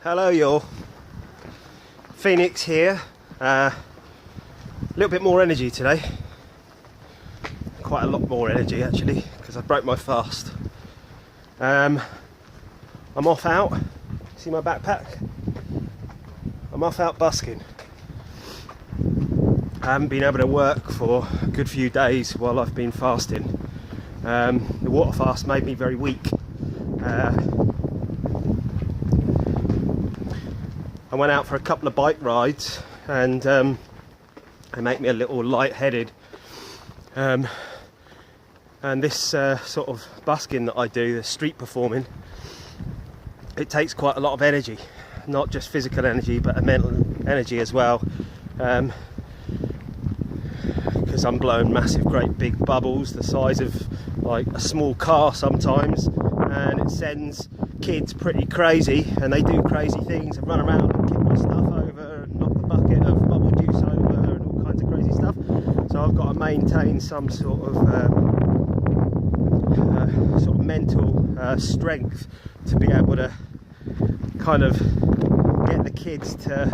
Hello y'all, Phoenix here. A little bit more energy today, quite a lot more energy actually, because I broke my fast. I'm off out, see my backpack? I'm off out busking. I haven't been able to work for a good few days while I've been fasting. The water fast made me very weak. I went out for a couple of bike rides and they make me a little lightheaded. And this sort of busking that I do, the street performing, it takes quite a lot of energy, not just physical energy but a mental energy as well, because I'm blowing massive great big bubbles the size of like a small car sometimes, and it sends kids pretty crazy, and they do crazy things and run around and kick my stuff over and knock the bucket of bubble juice over and all kinds of crazy stuff. So I've got to maintain some sort of mental strength to be able to kind of get the kids to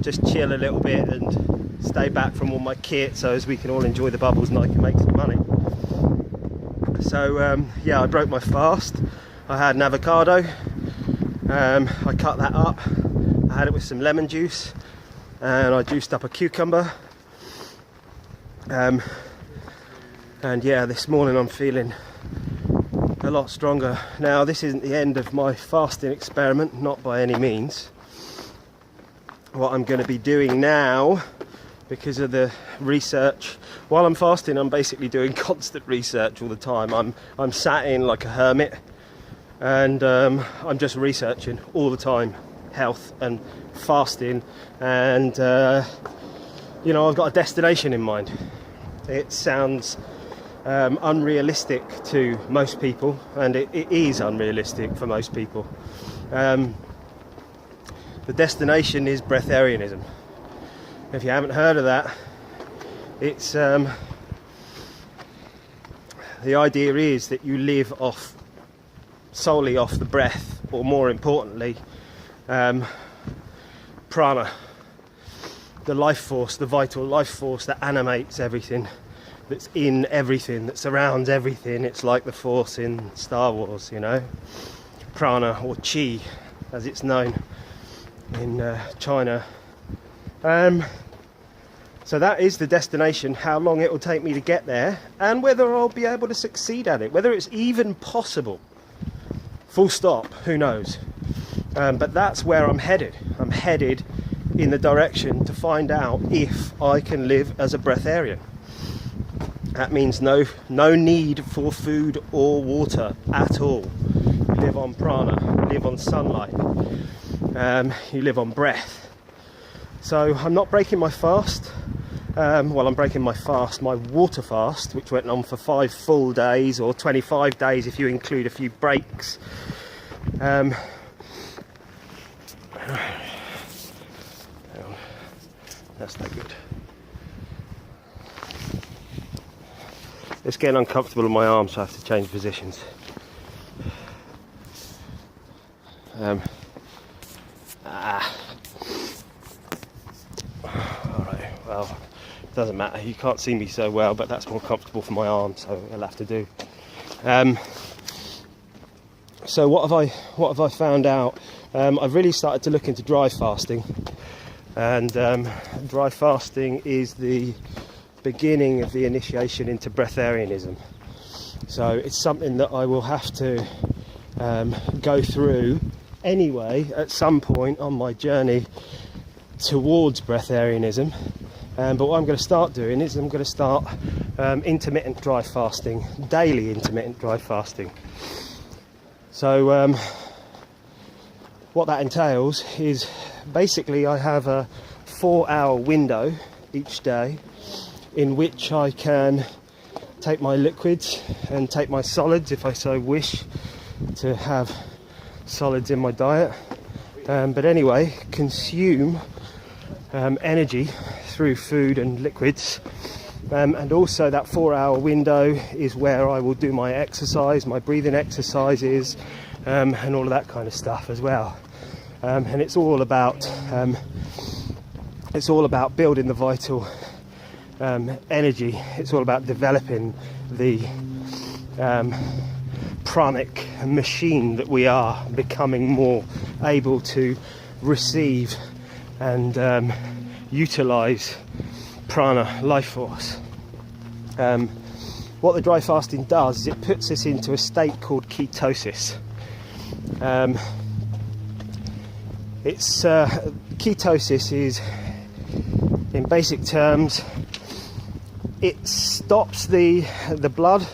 just chill a little bit and stay back from all my kit, so as we can all enjoy the bubbles and I can make some money. So yeah, I broke my fast. I had an avocado, I cut that up, I had it with some lemon juice, and I juiced up a cucumber. And yeah, this morning I'm feeling a lot stronger. Now, this isn't the end of my fasting experiment, not by any means. What I'm going to be doing now, because of the research, while I'm fasting I'm basically doing constant research all the time. I'm sat in like a hermit, and I'm just researching all the time, health and fasting, and you know, I've got a destination in mind. It sounds unrealistic to most people, and it is unrealistic for most people. The destination is breatharianism. If you haven't heard of that, it's the idea is that you live solely off the breath, or more importantly, prana, the life force, the vital life force that animates everything, that's in everything, that surrounds everything. It's like the force in Star Wars, you know, prana, or chi as it's known in China. So that is the destination. How long it will take me to get there, and whether I'll be able to succeed at it, whether it's even possible, full stop, who knows. But that's where I'm headed. I'm headed in the direction to find out if I can live as a breatharian. That means no need for food or water at all. You live on prana, you live on sunlight, you live on breath. So I'm not breaking my fast. Well, I'm breaking my fast, my water fast, which went on for 5 full days, or 25 days if you include a few breaks. That's no good. It's getting uncomfortable in my arms, so I have to change positions. Alright, well, it doesn't matter, you can't see me so well, but that's more comfortable for my arms, so I'll have to do. So what have I found out? I've really started to look into dry fasting, and dry fasting is the beginning of the initiation into breatharianism. So it's something that I will have to go through anyway at some point on my journey towards breatharianism. But what I'm going to start doing is I'm going to start intermittent dry fasting, daily intermittent dry fasting. So what that entails is basically I have a 4-hour window each day in which I can take my liquids and take my solids if I so wish to have solids in my diet, but anyway, consume energy through food and liquids, and also that 4-hour window is where I will do my exercise, my breathing exercises, and all of that kind of stuff as well. and it's all about building the vital energy. It's all about developing the pranic machine that we are, becoming more able to receive and utilize prana, life force. What the dry fasting does is it puts us into a state called ketosis. Ketosis is, in basic terms, it stops the blood,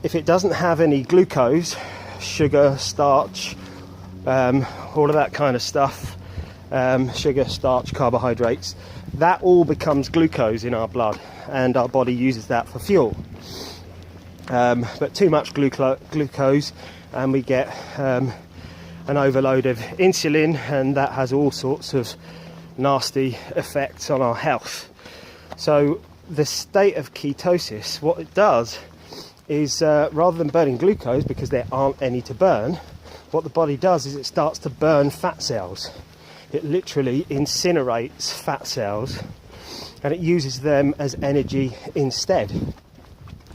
if it doesn't have any glucose, sugar, starch, all of that kind of stuff, sugar, starch, carbohydrates, that all becomes glucose in our blood, and our body uses that for fuel. But too much glucose, and we get an overload of insulin, and that has all sorts of nasty effects on our health. So the state of ketosis, what it does is, rather than burning glucose, because there aren't any to burn, what the body does is it starts to burn fat cells. It literally incinerates fat cells, and it uses them as energy instead.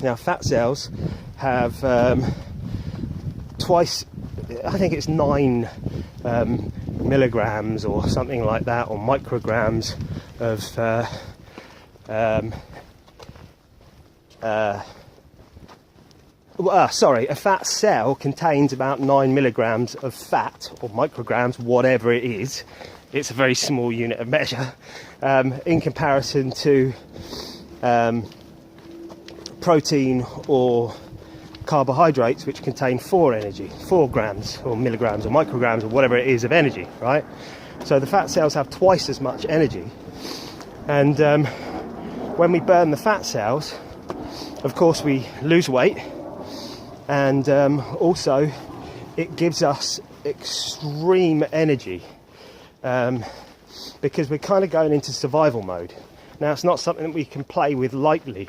Now, fat cells have twice, I think it's 9 milligrams or something like that, or micrograms of a fat cell contains about 9 milligrams of fat, or micrograms, whatever it is. It's a very small unit of measure in comparison to protein or carbohydrates, which contain 4 grams or milligrams or micrograms or whatever it is of energy, right? So the fat cells have twice as much energy, and when we burn the fat cells, of course, we lose weight, and also it gives us extreme energy, because we're kind of going into survival mode. Now, it's not something that we can play with lightly,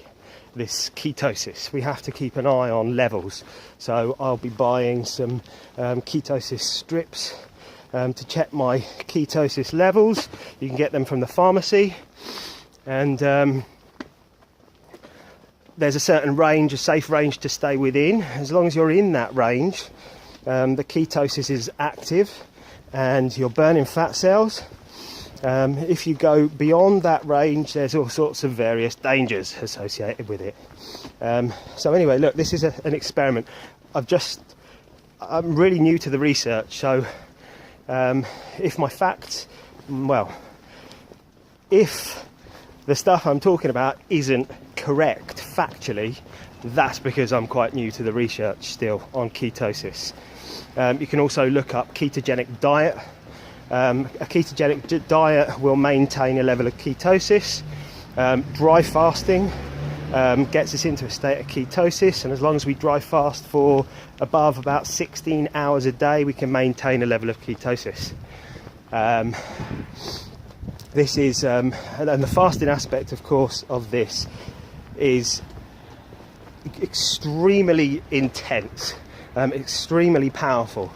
this ketosis. We have to keep an eye on levels. So I'll be buying some ketosis strips to check my ketosis levels. You can get them from the pharmacy, and there's a certain range, a safe range to stay within. As long as you're in that range, the ketosis is active and you're burning fat cells. If you go beyond that range, there's all sorts of various dangers associated with it. So anyway, look, this is an experiment. I'm really new to the research, so if the stuff I'm talking about isn't correct factually, that's because I'm quite new to the research still on ketosis. You can also look up ketogenic diet. A ketogenic diet will maintain a level of ketosis. Dry fasting gets us into a state of ketosis, and as long as we dry fast for above about 16 hours a day, we can maintain a level of ketosis. This is, and the fasting aspect, of course, of this is extremely intense, extremely powerful.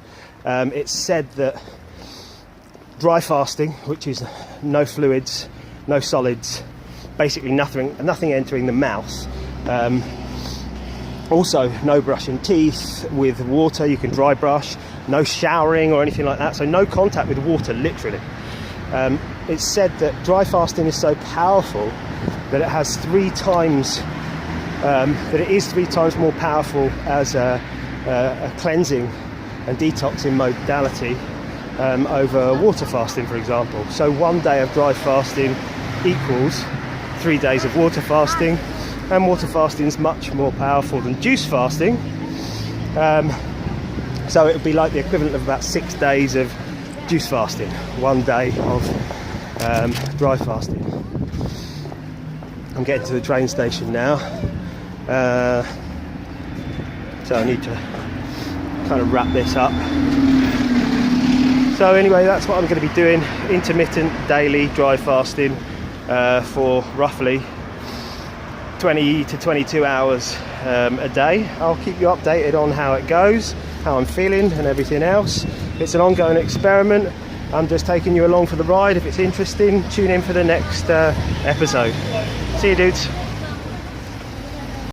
It's said that dry fasting, which is no fluids, no solids, basically nothing entering the mouth, also no brushing teeth with water. You can dry brush, no showering or anything like that, so no contact with water, literally. It's said that dry fasting is so powerful that it has 3 times more powerful as a cleansing and detoxing modality over water fasting, for example. So 1 day of dry fasting equals 3 days of water fasting, and water fasting is much more powerful than juice fasting. So it would be like the equivalent of about 6 days of juice fasting, 1 day of dry fasting. I'm getting to the train station now, so I need to kind of wrap this up. So anyway, that's what I'm going to be doing: intermittent daily dry fasting for roughly 20 to 22 hours a day. I'll keep you updated on how it goes. how I'm feeling and everything else. It's an ongoing experiment. I'm just taking you along for the ride. If it's interesting, tune in for the next episode. See you, dudes.